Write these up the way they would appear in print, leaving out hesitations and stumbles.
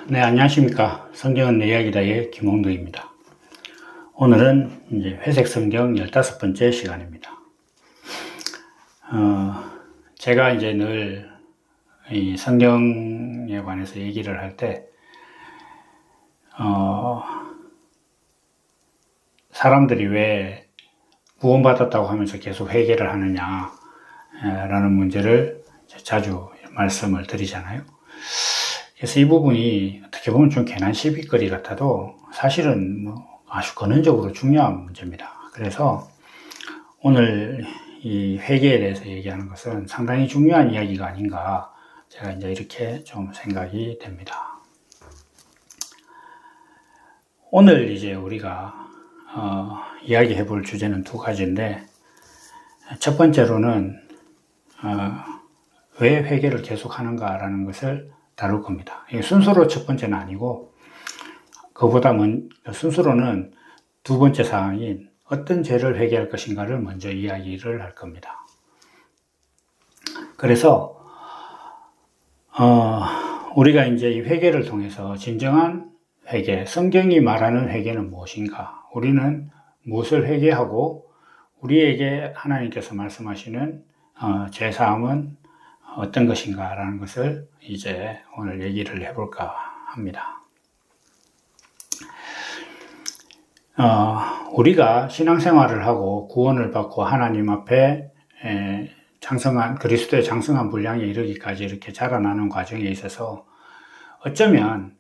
네, 안녕하십니까. 성경은 내 이야기다의 김홍도입니다. 오늘은 이제 회색 성경 15번째 시간입니다. 제가 이제 늘 이 성경에 관해서 얘기를 할 때, 사람들이 왜 구원받았다고 하면서 계속 회개를 하느냐, 라는 문제를 자주 말씀을 드리잖아요. 그래서 이 부분이 어떻게 보면 좀 괜한 시비거리 같아도 사실은 아주 근원적으로 중요한 문제입니다. 그래서 오늘 이 회개에 대해서 얘기하는 것은 상당히 중요한 이야기가 아닌가, 제가 이제 이렇게 좀 생각이 됩니다. 오늘 이제 우리가 이야기해 볼 주제는 두 가지인데, 첫 번째로는 왜 회개를 계속 하는가라는 것을 다룰 겁니다. 순서로 첫 번째는 아니고, 그보다 순서로는 두 번째 사항인 어떤 죄를 회개할 것인가를 먼저 이야기를 할 겁니다. 그래서 우리가 이제 이 회개를 통해서 진정한 회개, 성경이 말하는 회개는 무엇인가, 우리는 무엇을 회개하고 우리에게 하나님께서 말씀하시는 죄사함은 어떤 것인가 라는 것을 이제 오늘 얘기를 해볼까 합니다. 우리가 신앙생활을 하고 구원을 받고 하나님 앞에 장성한, 그리스도의 장성한 분량에 이르기까지 이렇게 자라나는 과정에 있어서 어쩌면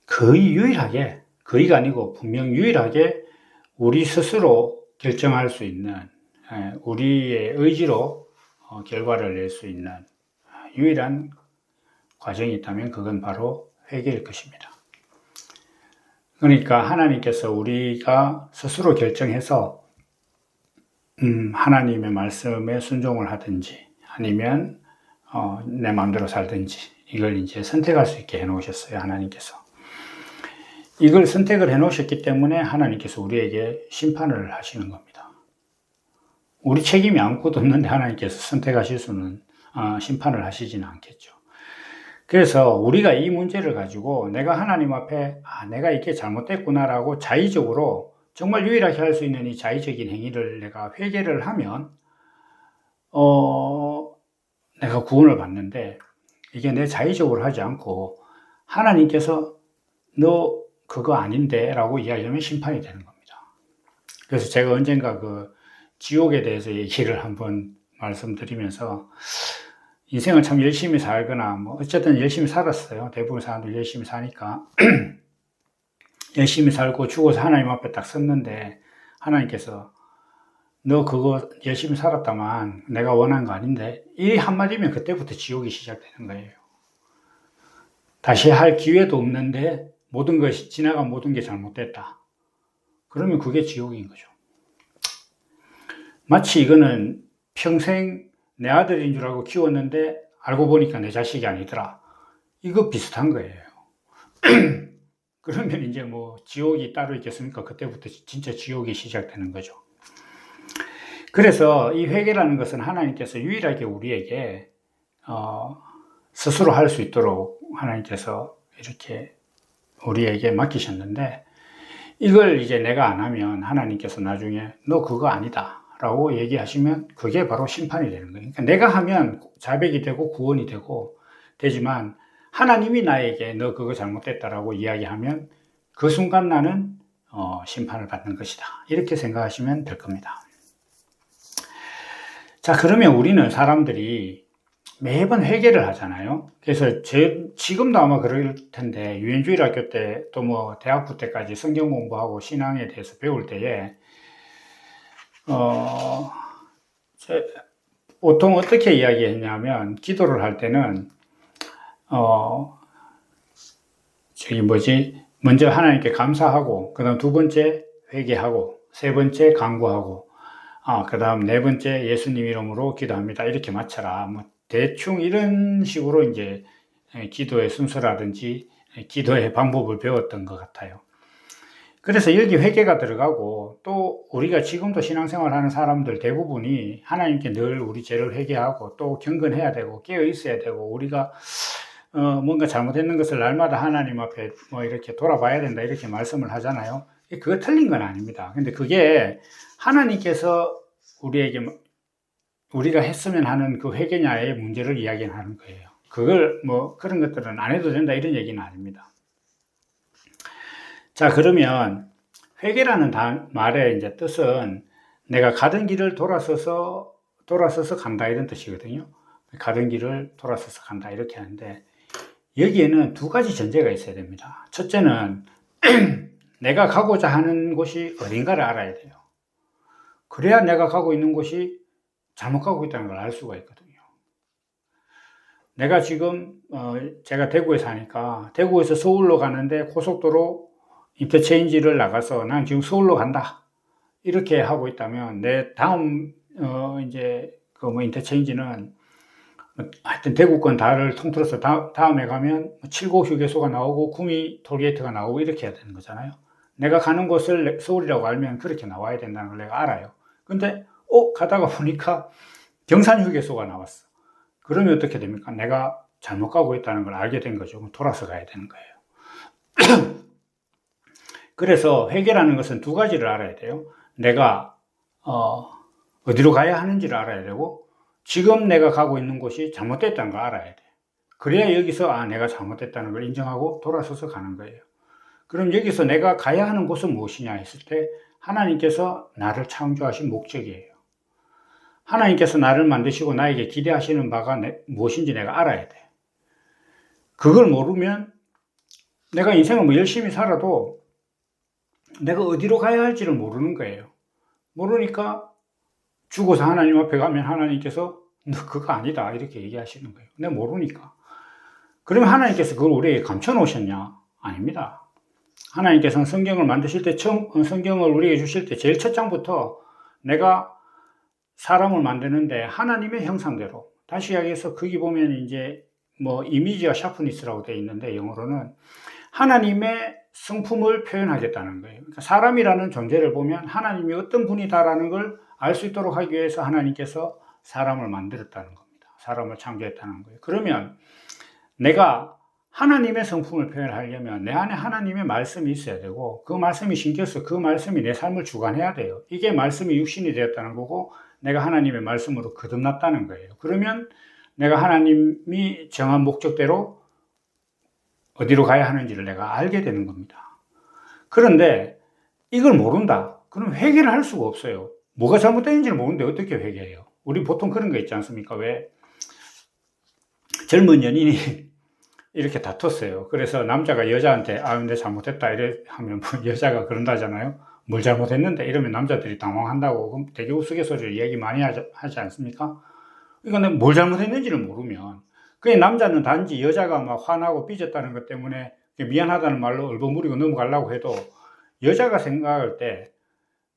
거의 유일하게, 거의가 아니고 분명 유일하게 우리 스스로 결정할 수 있는, 우리의 의지로 결과를 낼 수 있는 유일한 과정이 있다면 그건 바로 회개일 것입니다. 그러니까 하나님께서 우리가 스스로 결정해서 하나님의 말씀에 순종을 하든지 아니면 내 마음대로 살든지 이걸 이제 선택할 수 있게 해놓으셨어요. 하나님께서 이걸 선택을 해놓으셨기 때문에 하나님께서 우리에게 심판을 하시는 겁니다. 우리 책임이 아무것도 없는데 하나님께서 선택하실 수는 심판을 하시지는 않겠죠. 그래서 우리가 이 문제를 가지고 내가 하나님 앞에 내가 이게 잘못됐구나라고 자의적으로, 정말 유일하게 할 수 있는 이 자의적인 행위를 내가 회개를 하면 내가 구원을 받는데, 이게 내 자의적으로 하지 않고 하나님께서 너 그거 아닌데 라고 이야기하면 심판이 되는 겁니다. 그래서 제가 언젠가 그 지옥에 대해서 얘기를 한번 말씀드리면서, 인생을 참 열심히 살거나 어쨌든 열심히 살았어요. 대부분 사람들 열심히 사니까 열심히 살고 죽어서 하나님 앞에 딱 섰는데 하나님께서 너 그거 열심히 살았다만 내가 원한 거 아닌데, 이 한마디면 그때부터 지옥이 시작되는 거예요. 다시 할 기회도 없는데 모든 것이 지나간 모든 게 잘못됐다. 그러면 그게 지옥인 거죠. 마치 이거는 평생 내 아들인 줄 알고 키웠는데 알고 보니까 내 자식이 아니더라. 이거 비슷한 거예요. 그러면 이제 지옥이 따로 있겠습니까? 그때부터 진짜 지옥이 시작되는 거죠. 그래서 이 회개라는 것은 하나님께서 유일하게 우리에게 스스로 할 수 있도록 하나님께서 이렇게 우리에게 맡기셨는데, 이걸 이제 내가 안 하면 하나님께서 나중에 너 그거 아니다 라고 얘기하시면 그게 바로 심판이 되는 거예요. 그러니까 내가 하면 자백이 되고 구원이 되지만 하나님이 나에게 너 그거 잘못됐다라고 이야기하면 그 순간 나는 심판을 받는 것이다. 이렇게 생각하시면 될 겁니다. 자, 그러면 우리는 사람들이 매번 회개를 하잖아요. 그래서 지금도 아마 그럴 텐데, 유엔주일 학교 때 또 대학부 때까지 성경 공부하고 신앙에 대해서 배울 때에 보통 어떻게 이야기했냐면, 기도를 할 때는 먼저 하나님께 감사하고, 그 다음 두 번째 회개하고, 세 번째 간구하고, 그 다음 네 번째 예수님 이름으로 기도합니다. 이렇게 맞춰라. 대충 이런 식으로 이제 기도의 순서라든지 기도의 방법을 배웠던 것 같아요. 그래서 여기 회개가 들어가고, 또 우리가 지금도 신앙생활 하는 사람들 대부분이 하나님께 늘 우리 죄를 회개하고 또 경건해야 되고 깨어 있어야 되고, 우리가 뭔가 잘못했는 것을 날마다 하나님 앞에 뭐 이렇게 돌아봐야 된다 이렇게 말씀을 하잖아요. 그거 틀린 건 아닙니다. 근데 그게 하나님께서 우리가 했으면 하는 그 회개냐의 문제를 이야기하는 거예요. 그걸 뭐 그런 것들은 안 해도 된다 이런 얘기는 아닙니다. 자, 그러면 회개라는 말의 이제 뜻은 내가 가던 길을 돌아서서 간다 이런 뜻이거든요. 가던 길을 돌아서서 간다 이렇게 하는데 여기에는 두 가지 전제가 있어야 됩니다. 첫째는 내가 가고자 하는 곳이 어딘가를 알아야 돼요. 그래야 내가 가고 있는 곳이 잘못 가고 있다는 걸 알 수가 있거든요. 내가 지금 제가 대구에 사니까 대구에서 서울로 가는데 고속도로 인터체인지를 나가서 난 지금 서울로 간다 이렇게 하고 있다면 내 다음 이제 그 뭐 인터체인지는 하여튼 대구권 다를 통틀어서 다음에 가면 7고 휴게소가 나오고 구미 톨게이트가 나오고 이렇게 해야 되는 거잖아요. 내가 가는 곳을 서울이라고 알면 그렇게 나와야 된다는 걸 내가 알아요. 근데 가다가 보니까 경산 휴게소가 나왔어. 그러면 어떻게 됩니까? 내가 잘못 가고 있다는 걸 알게 된 거죠. 그럼 돌아서 가야 되는 거예요. 그래서 회개라는 것은 두 가지를 알아야 돼요. 내가 어디로 가야 하는지를 알아야 되고 지금 내가 가고 있는 곳이 잘못됐다는 걸 알아야 돼. 그래야 여기서 내가 잘못됐다는 걸 인정하고 돌아서서 가는 거예요. 그럼 여기서 내가 가야 하는 곳은 무엇이냐 했을 때 하나님께서 나를 창조하신 목적이에요. 하나님께서 나를 만드시고 나에게 기대하시는 바가 무엇인지 내가 알아야 돼. 그걸 모르면 내가 인생을 뭐 열심히 살아도 내가 어디로 가야 할지를 모르는 거예요. 모르니까 죽어서 하나님 앞에 가면 하나님께서 너 그거 아니다 이렇게 얘기하시는 거예요. 내가 모르니까. 그러면 하나님께서 그걸 우리에게 감춰놓으셨냐? 아닙니다. 하나님께서는 성경을 만드실 때 성경을 우리에게 주실 때 제일 첫 장부터 내가 사람을 만드는데 하나님의 형상대로, 다시 이야기해서 거기 보면 이제 뭐 이미지와 샤프니스라고 되어 있는데 영어로는 하나님의 성품을 표현하겠다는 거예요. 그러니까 사람이라는 존재를 보면 하나님이 어떤 분이다라는 걸 알 수 있도록 하기 위해서 하나님께서 사람을 만들었다는 겁니다. 사람을 창조했다는 거예요. 그러면 내가 하나님의 성품을 표현하려면 내 안에 하나님의 말씀이 있어야 되고 그 말씀이 심겨서 그 말씀이 내 삶을 주관해야 돼요. 이게 말씀이 육신이 되었다는 거고 내가 하나님의 말씀으로 거듭났다는 거예요. 그러면 내가 하나님이 정한 목적대로 어디로 가야 하는지를 내가 알게 되는 겁니다. 그런데 이걸 모른다. 그럼 회개를 할 수가 없어요. 뭐가 잘못되는지를 모르는데 어떻게 회개해요? 우리 보통 그런 거 있지 않습니까? 왜 젊은 연인이 이렇게 다퉜어요. 그래서 남자가 여자한테 근데 잘못했다 이래 하면 뭐 여자가 그런다잖아요. 뭘 잘못했는데 이러면 남자들이 당황한다고 그럼 되게 우스갯소리를 얘기 많이 하지 않습니까? 그러니까 뭘 잘못했는지를 모르면 그냥 남자는 단지 여자가 막 화나고 삐졌다는 것 때문에 미안하다는 말로 얼버무리고 넘어가려고 해도 여자가 생각할 때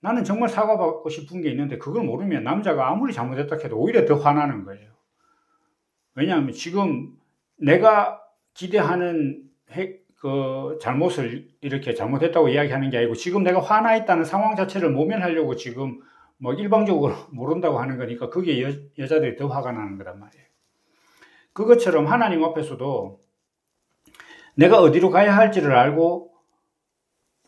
나는 정말 사과받고 싶은 게 있는데 그걸 모르면 남자가 아무리 잘못했다 해도 오히려 더 화나는 거예요. 왜냐하면 지금 내가 기대하는 그 잘못을 이렇게 잘못했다고 이야기하는 게 아니고 지금 내가 화나 있다는 상황 자체를 모면하려고 지금 뭐 일방적으로 모른다고 하는 거니까 그게 여자들이 더 화가 나는 거란 말이에요. 그것처럼 하나님 앞에서도 내가 어디로 가야 할지를 알고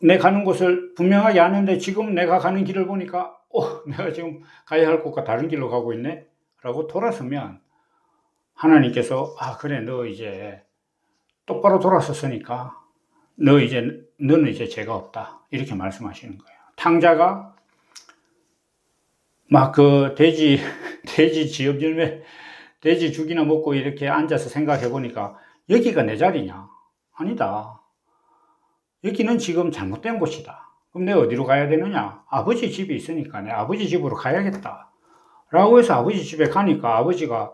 내 가는 곳을 분명하게 아는데 지금 내가 가는 길을 보니까 내가 지금 가야 할 곳과 다른 길로 가고 있네 라고 돌아서면 하나님께서 그래 너 이제 똑바로 돌아섰으니까 너는 이제 죄가 없다 이렇게 말씀하시는 거예요. 탕자가 막 그 돼지 지엽 열매 돼지 죽이나 먹고 이렇게 앉아서 생각해 보니까 여기가 내 자리냐? 아니다. 여기는 지금 잘못된 곳이다. 그럼 내가 어디로 가야 되느냐? 아버지 집이 있으니까 내 아버지 집으로 가야겠다. 라고 해서 아버지 집에 가니까 아버지가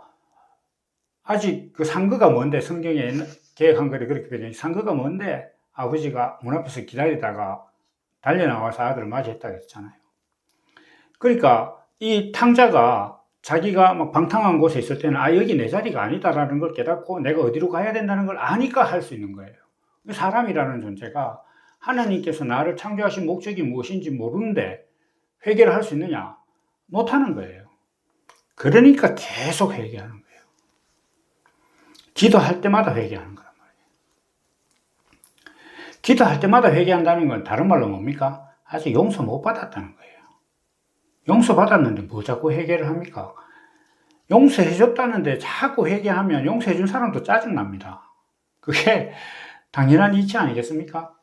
아직 그 상거가 먼데 성경에 계획한 거를 그렇게 표현해 상거가 먼데 아버지가 문 앞에서 기다리다가 달려나와서 아들을 맞이했다고 했잖아요. 그러니까 이 탕자가 자기가 막 방탕한 곳에 있을 때는 여기 내 자리가 아니다라는 걸 깨닫고 내가 어디로 가야 된다는 걸 아니까 할 수 있는 거예요. 사람이라는 존재가 하나님께서 나를 창조하신 목적이 무엇인지 모르는데 회개를 할 수 있느냐? 못하는 거예요. 그러니까 계속 회개하는 거예요. 기도할 때마다 회개하는 거란 말이에요. 기도할 때마다 회개한다는 건 다른 말로 뭡니까? 아직 용서 못 받았다는 거예요. 용서 받았는데 뭐 자꾸 회개를 합니까? 용서해 줬다는데 자꾸 회개하면 용서해 준 사람도 짜증납니다. 그게 당연한 이치 아니겠습니까?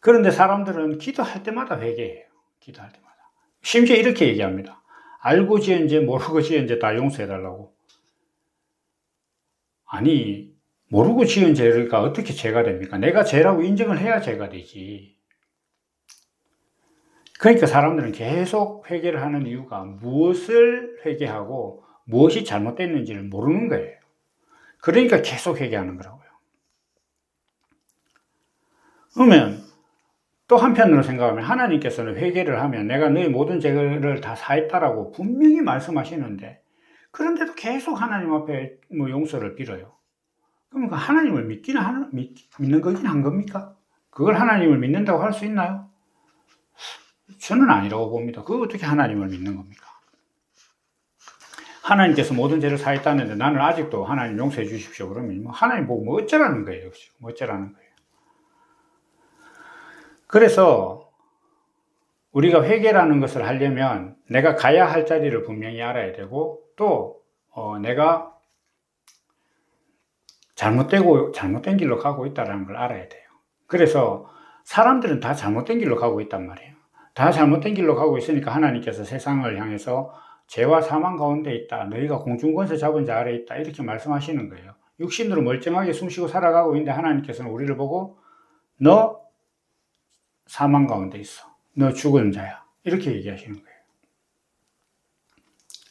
그런데 사람들은 기도할 때마다 회개해요. 기도할 때마다. 심지어 이렇게 얘기합니다. 알고 지은 죄, 모르고 지은 죄 다 용서해 달라고. 아니, 모르고 지은 죄가 어떻게 죄가 됩니까? 내가 죄라고 인정을 해야 죄가 되지. 그러니까 사람들은 계속 회개를 하는 이유가 무엇을 회개하고 무엇이 잘못됐는지를 모르는 거예요. 그러니까 계속 회개하는 거라고요. 그러면 또 한편으로 생각하면 하나님께서는 회개를 하면 내가 너의 모든 죄를 다 사했다라고 분명히 말씀하시는데 그런데도 계속 하나님 앞에 용서를 빌어요. 그러니까 하나님을 믿는 거긴 한 겁니까? 그걸 하나님을 믿는다고 할 수 있나요? 저는 아니라고 봅니다. 그걸 어떻게 하나님을 믿는 겁니까? 하나님께서 모든 죄를 사했다는데 나는 아직도 하나님 용서해 주십시오. 그러면 하나님 보고 뭐 어쩌라는 거예요. 뭐 어쩌라는 거예요. 그래서 우리가 회개라는 것을 하려면 내가 가야 할 자리를 분명히 알아야 되고 또 내가 잘못된 길로 가고 있다는 걸 알아야 돼요. 그래서 사람들은 다 잘못된 길로 가고 있단 말이에요. 다 잘못된 길로 가고 있으니까 하나님께서 세상을 향해서 죄와 사망 가운데 있다. 너희가 공중권세 잡은 자 아래 있다. 이렇게 말씀하시는 거예요. 육신으로 멀쩡하게 숨쉬고 살아가고 있는데 하나님께서는 우리를 보고 너 사망 가운데 있어. 너 죽은 자야. 이렇게 얘기하시는 거예요.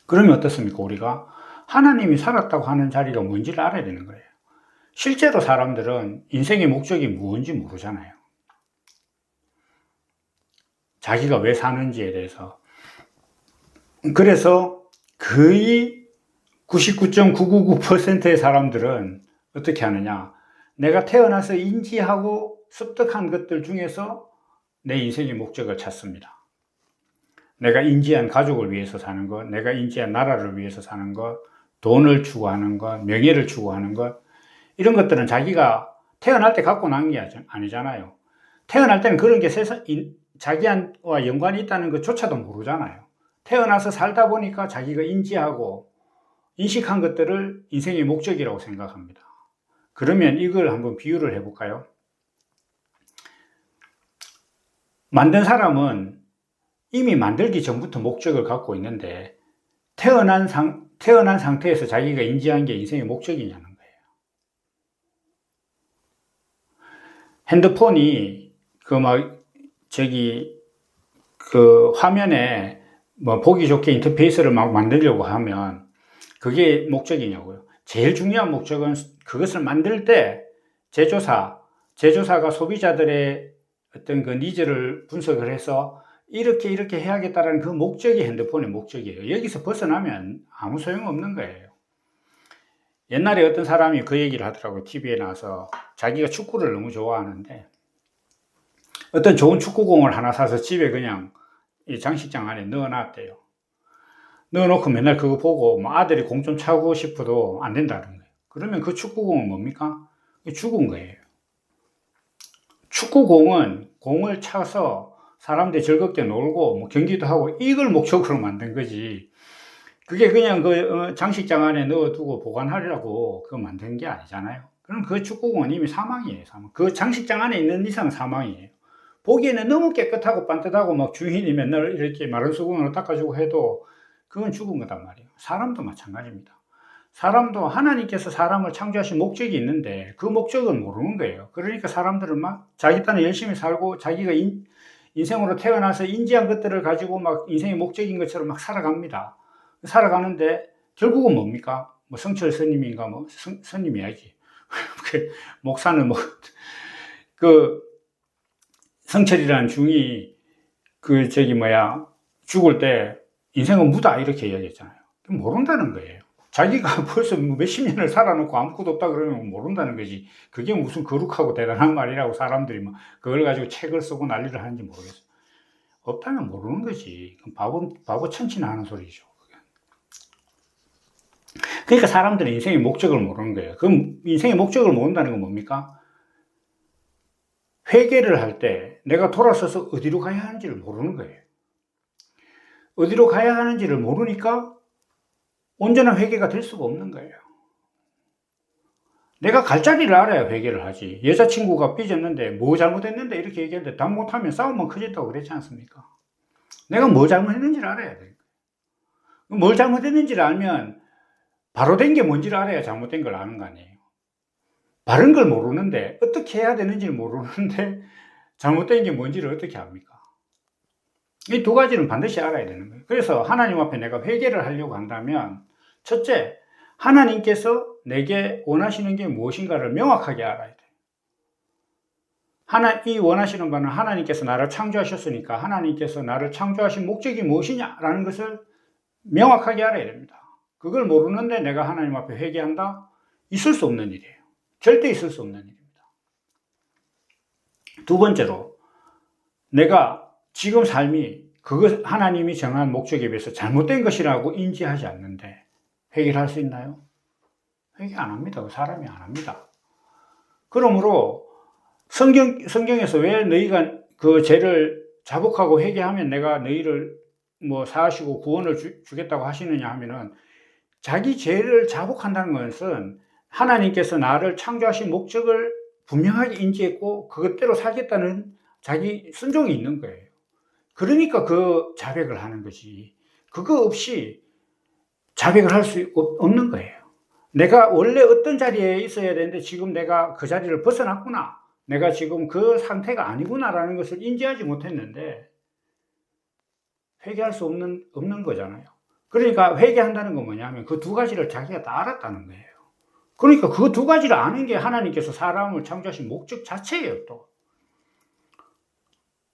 그러면 어떻습니까? 우리가 하나님이 살았다고 하는 자리가 뭔지를 알아야 되는 거예요. 실제로 사람들은 인생의 목적이 무엇인지 모르잖아요. 자기가 왜 사는지에 대해서. 그래서 거의 99.999%의 사람들은 어떻게 하느냐. 내가 태어나서 인지하고 습득한 것들 중에서 내 인생의 목적을 찾습니다. 내가 인지한 가족을 위해서 사는 것, 내가 인지한 나라를 위해서 사는 것, 돈을 추구하는 것, 명예를 추구하는 것, 이런 것들은 자기가 태어날 때 갖고 난 게 아니잖아요. 태어날 때는 그런 게 자기와 연관이 있다는 것조차도 모르잖아요. 태어나서 살다 보니까 자기가 인지하고 인식한 것들을 인생의 목적이라고 생각합니다. 그러면 이걸 한번 비유를 해볼까요? 만든 사람은 이미 만들기 전부터 목적을 갖고 있는데 태어난 상태에서 자기가 인지한 게 인생의 목적이냐는 거예요. 핸드폰이 화면에 보기 좋게 인터페이스를 막 만들려고 하면 그게 목적이냐고요. 제일 중요한 목적은 그것을 만들 때 제조사가 소비자들의 어떤 그 니즈를 분석을 해서 이렇게 해야겠다라는 그 목적이 핸드폰의 목적이에요. 여기서 벗어나면 아무 소용없는 거예요. 옛날에 어떤 사람이 그 얘기를 하더라고요. TV에 나와서 자기가 축구를 너무 좋아하는데 어떤 좋은 축구공을 하나 사서 집에 그냥 이 장식장 안에 넣어놨대요. 넣어놓고 맨날 그거 보고 아들이 공 좀 차고 싶어도 안 된다는 거예요. 그러면 그 축구공은 뭡니까? 죽은 거예요. 축구공은 공을 차서 사람들이 즐겁게 놀고 경기도 하고 이걸 목적으로 만든 거지. 그게 그냥 그 장식장 안에 넣어두고 보관하려고 그거 만든 게 아니잖아요. 그럼 그 축구공은 이미 사망이에요. 사망. 그 장식장 안에 있는 이상 사망이에요. 보기에는 너무 깨끗하고 반듯하고 주인이 맨날 이렇게 마른 수건으로 닦아주고 해도 그건 죽은 거단 말이에요. 사람도 마찬가지입니다. 사람도 하나님께서 사람을 창조하신 목적이 있는데 그 목적을 모르는 거예요. 그러니까 사람들은 자기 딴에 열심히 살고 자기가 인생으로 태어나서 인지한 것들을 가지고 인생의 목적인 것처럼 살아갑니다. 살아가는데 결국은 뭡니까? 성철 스님인가 스님이야지. 목사는 성철이라는 중이 죽을 때 인생은 무다 이렇게 이야기했잖아요. 모른다는 거예요. 자기가 벌써 몇십 년을 살아놓고 아무것도 없다 그러면 모른다는 거지. 그게 무슨 거룩하고 대단한 말이라고 사람들이 그걸 가지고 책을 쓰고 난리를 하는지 모르겠어요. 없다면 모르는 거지. 바보 천치나 하는 소리죠. 그러니까 사람들은 인생의 목적을 모르는 거예요. 그럼 인생의 목적을 모른다는 건 뭡니까? 회개를 할 때 내가 돌아서서 어디로 가야 하는지를 모르는 거예요. 어디로 가야 하는지를 모르니까 온전한 회개가 될 수가 없는 거예요. 내가 갈 자리를 알아야 회개를 하지. 여자친구가 삐졌는데 뭐 잘못했는데 이렇게 얘기하는데 답 못하면 싸움만 커진다고 그랬지 않습니까? 내가 뭐 잘못했는지를 알아야 돼요. 뭘 잘못했는지를 알면 바로 된 게 뭔지를 알아야 잘못된 걸 아는 거 아니에요. 바른 걸 모르는데 어떻게 해야 되는지를 모르는데 잘못된 게 뭔지를 어떻게 압니까? 이 두 가지는 반드시 알아야 되는 거예요. 그래서 하나님 앞에 내가 회개를 하려고 한다면 첫째, 하나님께서 내게 원하시는 게 무엇인가를 명확하게 알아야 돼요. 이 원하시는 바는 하나님께서 나를 창조하셨으니까 하나님께서 나를 창조하신 목적이 무엇이냐라는 것을 명확하게 알아야 됩니다. 그걸 모르는데 내가 하나님 앞에 회개한다? 있을 수 없는 일이에요. 절대 있을 수 없는 일입니다. 두 번째로, 내가 지금 삶이 그것 하나님이 정한 목적에 비해서 잘못된 것이라고 인지하지 않는데 회개를 할 수 있나요? 회개 안 합니다. 사람이 안 합니다. 그러므로 성경에서 왜 너희가 그 죄를 자복하고 회개하면 내가 너희를 사하시고 구원을 주겠다고 하시느냐 하면은, 자기 죄를 자복한다는 것은 하나님께서 나를 창조하신 목적을 분명하게 인지했고 그것대로 살겠다는 자기 순종이 있는 거예요. 그러니까 그 자백을 하는 거지. 그거 없이 자백을 할 수 없는 거예요. 내가 원래 어떤 자리에 있어야 되는데 지금 내가 그 자리를 벗어났구나. 내가 지금 그 상태가 아니구나라는 것을 인지하지 못했는데 회개할 수 없는 거잖아요. 그러니까 회개한다는 건 뭐냐면 그 두 가지를 자기가 다 알았다는 거예요. 그러니까 그 두 가지를 아는 게 하나님께서 사람을 창조하신 목적 자체예요. 또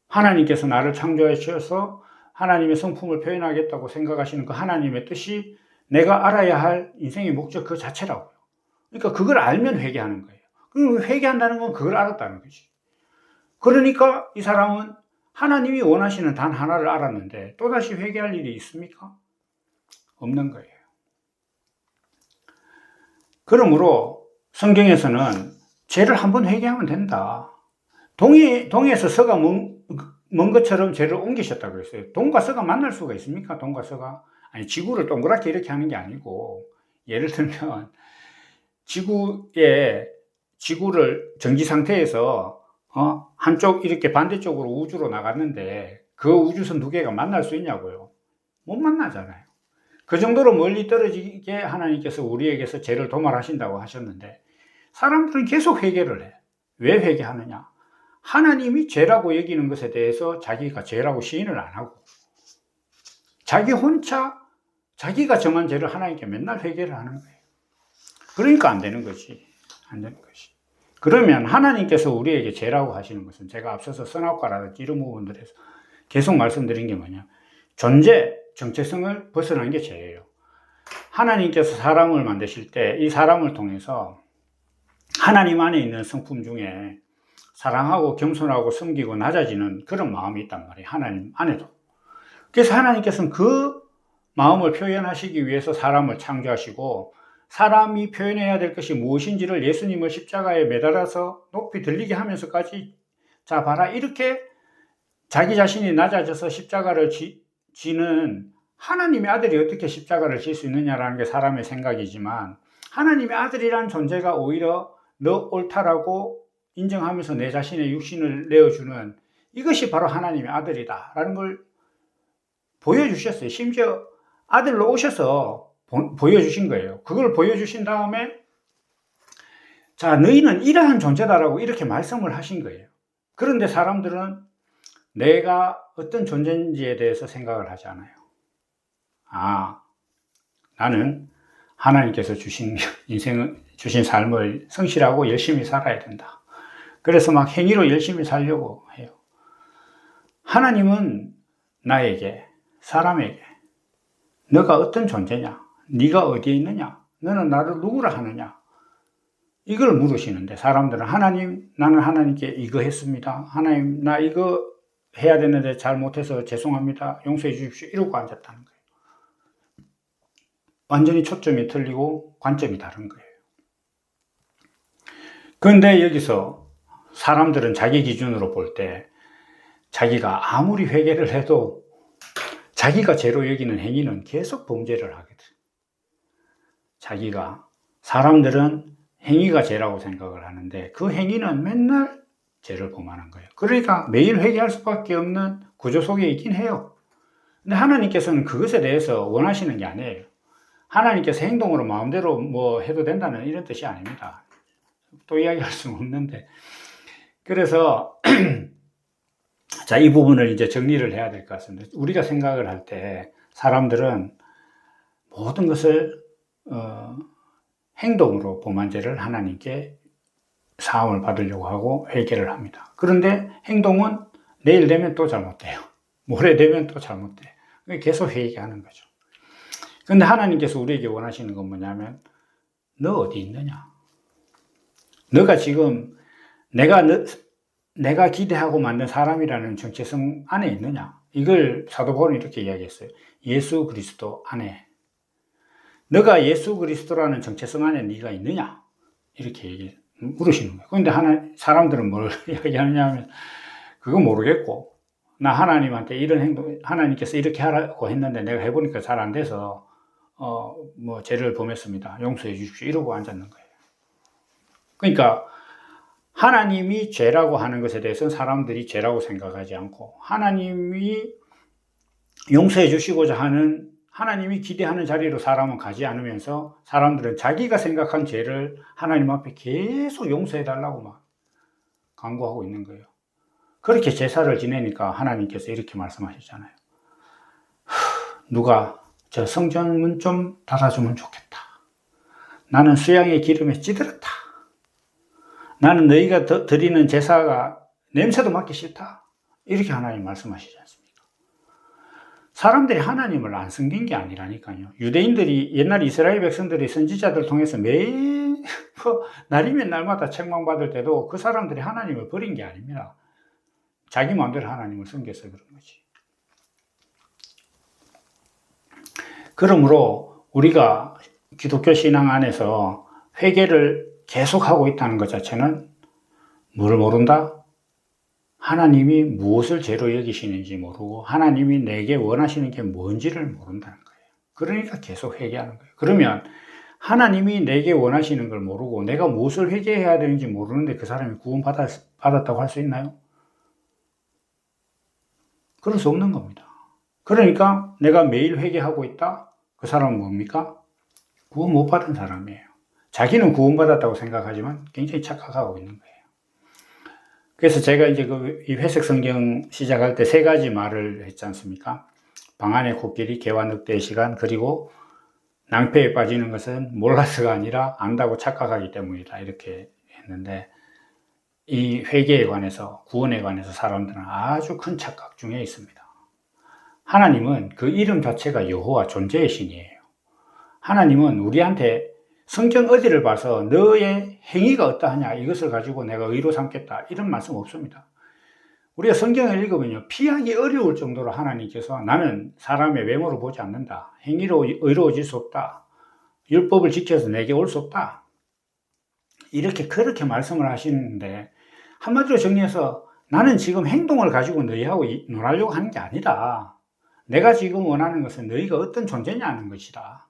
하나님께서 나를 창조하셔서 하나님의 성품을 표현하겠다고 생각하시는 그 하나님의 뜻이 내가 알아야 할 인생의 목적 그 자체라고요. 그러니까 그걸 알면 회개하는 거예요. 그럼 회개한다는 건 그걸 알았다는 거지. 그러니까 이 사람은 하나님이 원하시는 단 하나를 알았는데 또다시 회개할 일이 있습니까? 없는 거예요. 그러므로 성경에서는 죄를 한번 회개하면 된다. 동에서 서가 먼 것처럼 죄를 옮기셨다고 그랬어요. 동과 서가 만날 수가 있습니까? 동과 서가. 아니, 지구를 동그랗게 이렇게 하는 게 아니고, 예를 들면 지구를 정지 상태에서 한쪽 이렇게 반대쪽으로 우주로 나갔는데 그 우주선 두 개가 만날 수 있냐고요? 못 만나잖아요. 그 정도로 멀리 떨어지게 하나님께서 우리에게서 죄를 도말하신다고 하셨는데 사람들은 계속 회개를 해. 왜 회개하느냐? 하나님이 죄라고 여기는 것에 대해서 자기가 죄라고 시인을 안 하고 자기 혼자 자기가 정한 죄를 하나님께 맨날 회개를 하는 거예요. 그러니까 안 되는 거지. 안 되는 것이. 그러면 하나님께서 우리에게 죄라고 하시는 것은 제가 앞서서 선악과라든지 이런 부분들에서 계속 말씀드린 게 뭐냐? 존재, 정체성을 벗어난 게 죄예요. 하나님께서 사람을 만드실 때 이 사람을 통해서 하나님 안에 있는 성품 중에 사랑하고 겸손하고 섬기고 낮아지는 그런 마음이 있단 말이에요. 하나님 안에도. 그래서 하나님께서는 그 마음을 표현하시기 위해서 사람을 창조하시고 사람이 표현해야 될 것이 무엇인지를 예수님을 십자가에 매달아서 높이 들리게 하면서까지 자 봐라 이렇게 자기 자신이 낮아져서 십자가를 지는 하나님의 아들이 어떻게 십자가를 질 수 있느냐라는 게 사람의 생각이지만 하나님의 아들이란 존재가 오히려 너 옳다라고 인정하면서 내 자신의 육신을 내어주는 이것이 바로 하나님의 아들이다라는 걸 보여주셨어요. 심지어 아들로 오셔서 보여주신 거예요. 그걸 보여주신 다음에 자 너희는 이러한 존재다라고 이렇게 말씀을 하신 거예요. 그런데 사람들은 내가 어떤 존재인지에 대해서 생각을 하지 않아요. 나는 하나님께서 주신 주신 삶을 성실하고 열심히 살아야 된다. 그래서 막 행위로 열심히 살려고 해요. 하나님은 나에게, 사람에게 너가 어떤 존재냐? 네가 어디에 있느냐? 너는 나를 누구라 하느냐? 이걸 물으시는데 사람들은 하나님, 나는 하나님께 이거 했습니다. 하나님, 나 이거 해야 되는데 잘못해서 죄송합니다. 용서해 주십시오. 이러고 앉았다는 거예요. 완전히 초점이 틀리고 관점이 다른 거예요. 그런데 여기서 사람들은 자기 기준으로 볼 때 자기가 아무리 회개를 해도 자기가 죄로 여기는 행위는 계속 범죄를 하거든. 사람들은 행위가 죄라고 생각을 하는데 그 행위는 맨날 죄를 범하는 거예요. 그러니까 매일 회개할 수밖에 없는 구조 속에 있긴 해요. 근데 하나님께서는 그것에 대해서 원하시는 게 아니에요. 하나님께서 행동으로 마음대로 뭐 해도 된다는 이런 뜻이 아닙니다. 또 이야기할 수는 없는데. 그래서 자, 이 부분을 이제 정리를 해야 될 것 같습니다. 우리가 생각을 할 때 사람들은 모든 것을 행동으로 범한 죄를 하나님께 사함을 받으려고 하고 회개를 합니다. 그런데 행동은 내일 되면 또 잘못돼요. 모레 되면 또 잘못돼요. 계속 회개하는 거죠. 그런데 하나님께서 우리에게 원하시는 건 뭐냐면 너 어디 있느냐? 너가 지금 내가 기대하고 만든 사람이라는 정체성 안에 있느냐? 이걸 사도 바울은 이렇게 이야기했어요. 예수 그리스도 안에. 너가 예수 그리스도라는 정체성 안에 네가 있느냐? 이렇게 물으시는 거예요. 그런데 사람들은 뭘 이야기하느냐 하면 그거 모르겠고 나 하나님한테 이런 행동, 하나님께서 이렇게 하라고 했는데 내가 해보니까 잘 안 돼서 뭐 죄를 범했습니다. 용서해 주십시오. 이러고 앉았는 거예요. 그러니까 하나님이 죄라고 하는 것에 대해서는 사람들이 죄라고 생각하지 않고 하나님이 용서해 주시고자 하는 하나님이 기대하는 자리로 사람은 가지 않으면서 사람들은 자기가 생각한 죄를 하나님 앞에 계속 용서해 달라고 막 간구하고 있는 거예요. 그렇게 제사를 지내니까 하나님께서 이렇게 말씀하셨잖아요. 누가 저 성전문 좀 닫아주면 좋겠다. 나는 수양의 기름에 찌들었다. 나는 너희가 드리는 제사가 냄새도 맡기 싫다. 이렇게 하나님 말씀하시지 않습니까? 사람들이 하나님을 안 섬긴 게 아니라니까요. 유대인들이 옛날 이스라엘 백성들이 선지자들 통해서 매일 날이면 날마다 책망받을 때도 그 사람들이 하나님을 버린 게 아닙니다. 자기 마음대로 하나님을 섬겨서 그런 거지. 그러므로 우리가 기독교 신앙 안에서 회개를 계속하고 있다는 것 자체는 뭘 모른다? 하나님이 무엇을 죄로 여기시는지 모르고 하나님이 내게 원하시는 게 뭔지를 모른다는 거예요. 그러니까 계속 회개하는 거예요. 그러면 하나님이 내게 원하시는 걸 모르고 내가 무엇을 회개해야 되는지 모르는데 그 사람이 구원받았다고 할 수 있나요? 그럴 수 없는 겁니다. 그러니까 내가 매일 회개하고 있다? 그 사람은 뭡니까? 구원 못 받은 사람이에요. 자기는 구원받았다고 생각하지만 굉장히 착각하고 있는 거예요. 그래서 제가 이제 이 회색 성경 시작할 때 세 가지 말을 했지 않습니까? 방안의 코끼리, 개와 늑대의 시간, 그리고 낭패에 빠지는 것은 몰라서가 아니라 안다고 착각하기 때문이다. 이렇게 했는데 이 회개에 관해서, 구원에 관해서 사람들은 아주 큰 착각 중에 있습니다. 하나님은 그 이름 자체가 여호와 존재의 신이에요. 하나님은 우리한테 성경 어디를 봐서 너의 행위가 어떠하냐 이것을 가지고 내가 의로 삼겠다 이런 말씀 없습니다. 우리가 성경을 읽으면요 피하기 어려울 정도로 하나님께서 나는 사람의 외모로 보지 않는다. 행위로 의로워질 수 없다. 율법을 지켜서 내게 올 수 없다. 이렇게 그렇게 말씀을 하시는데 한마디로 정리해서 나는 지금 행동을 가지고 너희하고 놀아려고 하는 게 아니다. 내가 지금 원하는 것은 너희가 어떤 존재냐는 것이다.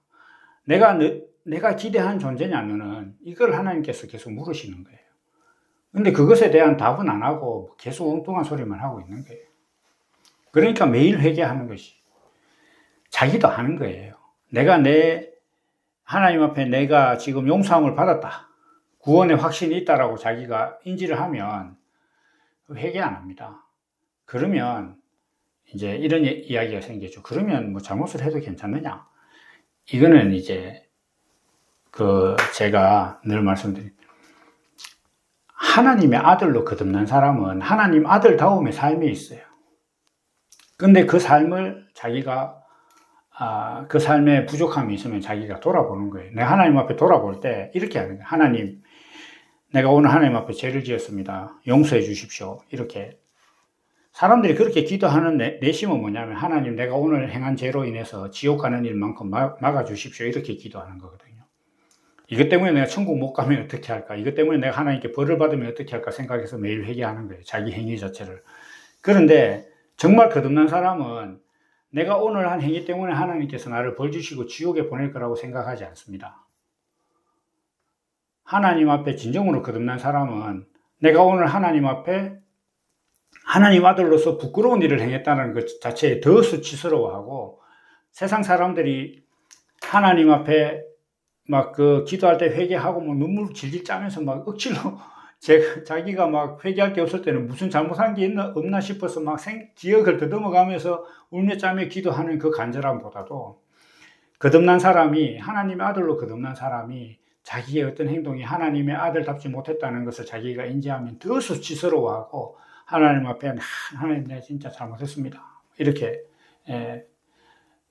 내가 기대한 존재냐 너는 이걸 하나님께서 계속 물으시는 거예요. 근데 그것에 대한 답은 안 하고 계속 엉뚱한 소리만 하고 있는 거예요. 그러니까 매일 회개하는 것이 자기도 하는 거예요. 하나님 앞에 내가 지금 용서함을 받았다. 구원의 확신이 있다라고 자기가 인지를 하면 회개 안 합니다. 그러면 이제 이런 이야기가 생기죠. 그러면 뭐 잘못을 해도 괜찮느냐? 이거는 이제 제가 늘 말씀드린 하나님의 아들로 거듭난 사람은 하나님 아들다움의 삶이 있어요. 근데 그 삶을 자기가 그 삶에 부족함이 있으면 자기가 돌아보는 거예요. 내가 하나님 앞에 돌아볼 때 이렇게 하는 거예요. 하나님, 내가 오늘 하나님 앞에 죄를 지었습니다. 용서해 주십시오. 이렇게 사람들이 그렇게 기도하는 내심은 뭐냐면 하나님 내가 오늘 행한 죄로 인해서 지옥 가는 일만큼 막아주십시오 이렇게 기도하는 거거든요. 이것 때문에 내가 천국 못 가면 어떻게 할까? 이것 때문에 내가 하나님께 벌을 받으면 어떻게 할까 생각해서 매일 회개하는 거예요. 자기 행위 자체를. 그런데 정말 거듭난 사람은 내가 오늘 한 행위 때문에 하나님께서 나를 벌 주시고 지옥에 보낼 거라고 생각하지 않습니다. 하나님 앞에 진정으로 거듭난 사람은 내가 오늘 하나님 앞에 하나님 아들로서 부끄러운 일을 행했다는 것 자체에 더 수치스러워하고 세상 사람들이 하나님 앞에 막 기도할 때 회개하고 뭐 눈물 질질 짜면서 막 억지로 자기가 막 회개할 게 없을 때는 무슨 잘못한 게 없나 싶어서 막 기억을 더듬어가면서 울며 짜며 기도하는 그 간절함보다도 거듭난 사람이 하나님의 아들로 거듭난 사람이 자기의 어떤 행동이 하나님의 아들답지 못했다는 것을 자기가 인지하면 더 수치스러워하고 하나님 앞에 하나님 내가 진짜 잘못했습니다 이렇게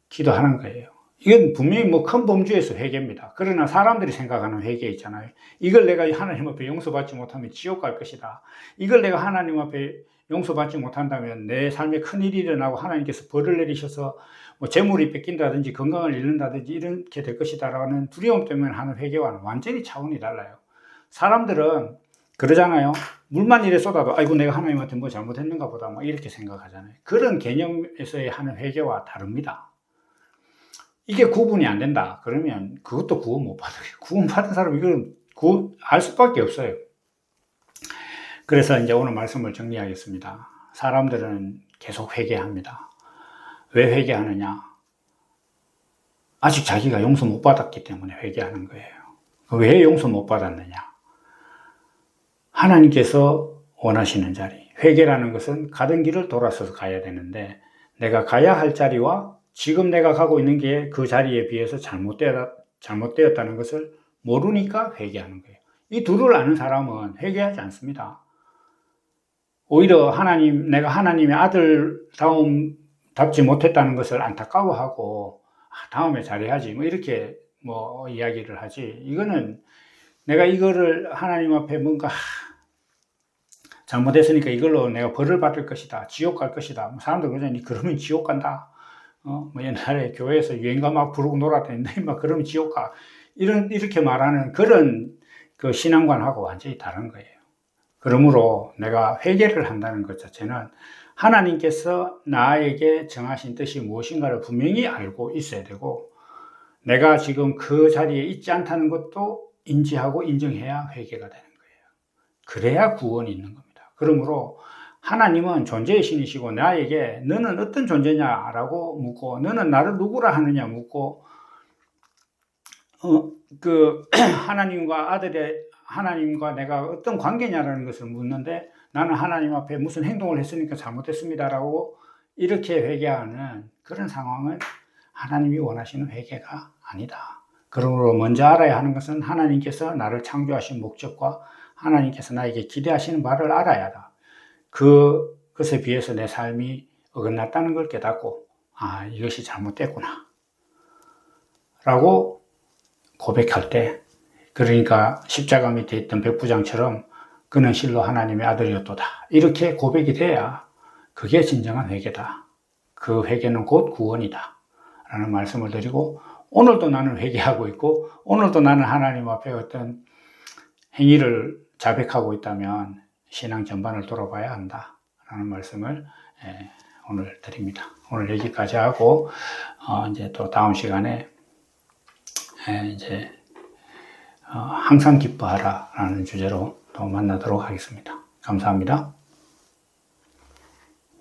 기도하는 거예요. 이건 분명히 뭐 큰 범주에서 회개입니다. 그러나 사람들이 생각하는 회개 있잖아요. 이걸 내가 하나님 앞에 용서받지 못하면 지옥 갈 것이다. 이걸 내가 하나님 앞에 용서받지 못한다면 내 삶에 큰일이 일어나고 하나님께서 벌을 내리셔서 뭐 재물이 뺏긴다든지 건강을 잃는다든지 이렇게 될 것이다라는 두려움 때문에 하는 회개와는 완전히 차원이 달라요. 사람들은 그러잖아요. 물만 이래 쏟아도 아이고 내가 하나님한테 뭐 잘못했는가 보다 막 이렇게 생각하잖아요. 그런 개념에서의 하는 회개와 다릅니다. 이게 구분이 안 된다. 그러면 그것도 구원 못 받아요. 구원 받은 사람 이건 알 수밖에 없어요. 그래서 이제 오늘 말씀을 정리하겠습니다. 사람들은 계속 회개합니다. 왜 회개하느냐? 아직 자기가 용서 못 받았기 때문에 회개하는 거예요. 왜 용서 못 받았느냐? 하나님께서 원하시는 자리. 회개라는 것은 가던 길을 돌아서서 가야 되는데 내가 가야 할 자리와 지금 내가 가고 있는 게 그 자리에 비해서 잘못되었다는 것을 모르니까 회개하는 거예요. 이 둘을 아는 사람은 회개하지 않습니다. 오히려 내가 하나님의 아들답지 못했다는 것을 안타까워하고 다음에 잘해야지 뭐 이렇게 뭐 이야기를 하지. 이거는 내가 이거를 하나님 앞에 뭔가 잘못했으니까 이걸로 내가 벌을 받을 것이다. 지옥 갈 것이다. 사람들 그러잖아요. 그러면 지옥 간다. 뭐 옛날에 교회에서 유행가 막 부르고 놀았다는데 막 그러면 지옥 가. 이렇게 말하는 그런 그 신앙관하고 완전히 다른 거예요. 그러므로 내가 회개를 한다는 것 자체는 하나님께서 나에게 정하신 뜻이 무엇인가를 분명히 알고 있어야 되고 내가 지금 그 자리에 있지 않다는 것도 인지하고 인정해야 회개가 되는 거예요. 그래야 구원이 있는 겁니다. 그러므로 하나님은 존재의 신이시고 나에게 너는 어떤 존재냐라고 묻고 너는 나를 누구라 하느냐 묻고 하나님과 내가 어떤 관계냐라는 것을 묻는데 나는 하나님 앞에 무슨 행동을 했으니까 잘못했습니다라고 이렇게 회개하는 그런 상황은 하나님이 원하시는 회개가 아니다. 그러므로 먼저 알아야 하는 것은 하나님께서 나를 창조하신 목적과 하나님께서 나에게 기대하시는 바를 알아야 한다. 그것에 비해서 내 삶이 어긋났다는 걸 깨닫고 이것이 잘못됐구나 라고 고백할 때 그러니까 십자가 밑에 있던 백부장처럼 그는 실로 하나님의 아들이었도다 이렇게 고백이 돼야 그게 진정한 회개다. 그 회개는 곧 구원이다 라는 말씀을 드리고 오늘도 나는 회개하고 있고 오늘도 나는 하나님 앞에 어떤 행위를 자백하고 있다면 신앙 전반을 돌아봐야 한다 라는 말씀을 오늘 드립니다. 오늘 여기까지 하고 이제 또 다음 시간에 항상 기뻐하라 라는 주제로 또 만나도록 하겠습니다. 감사합니다.